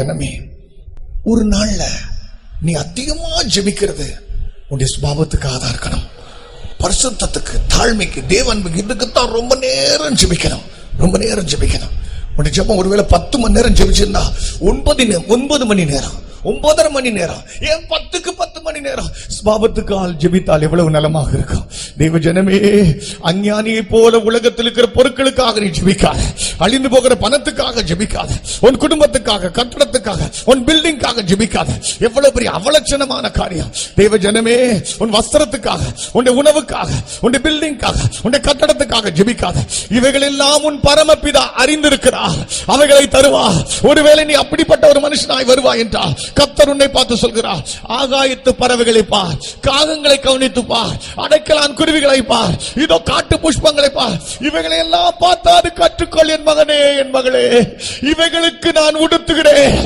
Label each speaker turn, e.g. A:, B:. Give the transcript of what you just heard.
A: ஜனமே, ஒரு நாள்ல நீ அதிகமா ஜெபிக்கிறது உன்னுடைய சுபாவத்துக்காக தான் இருக்கணும். பரிசுத்தத்துக்கு, தாழ்மைக்கு, தேவன்புக்கு, இதுக்குத்தான் ரொம்ப நேரம் ஜெபிக்கணும். ரொம்ப நேரம் ஜெபிக்கணும். உன்னுடைய ஜெபம் ஒருவேளை 10 மணி நேரம் ஜெபிச்சிருந்தா 9 மணி நேரம், 9.5 மணி நேரம், ஏன் 10க்கு 10 மணி நேரம் சுபாவத்துக்கு ஆள் ஜெபித்தால் எவ்வளவு நலமாக இருக்கும். தேவ ஜனமே, அஞ்ஞானியை போல உலகத்தில் இருக்கிற பொருட்களுக்காக நீ ஜெபிக்காத, அழிந்து போகிற பணத்துக்காக ஜெபிக்காத, உன் குடும்பத்துக்காக, கட்டடத்துக்காக, உன் பில்டிங்காக ஜெபிக்காத. எவ்வளவு பெரிய அவலட்சணமான காரியம். தேவ ஜனமே, உன் வஸ்திரத்துக்காக, உன் உணவுக்காக, உன் பில்டிங்காக, உன் கட்டடத்துக்காக ஜெபிக்காத. இவைகள் எல்லாம் உன் பரமபிதா அறிந்திருக்கிறார், அவைகளை தருவார். ஒருவேளை நீ அப்படிப்பட்ட ஒரு மனுஷனாய் வருவாய் என்றால் கர்த்தர் உன்னை பார்த்து சொல்கிறார், ஆகாயத்து பறவைகளை பார், காகங்களை கவனித்து பார், அடைக்கலான் குருவிகளை பார், இதோ காட்டு புஷ்பங்களை பார், இவைகளை எல்லாம் பார்த்தாது கற்றுக்கொள் என் மகனே, என் மகளே. இவைகளுக்கு நான் உடுத்துகிறேன்,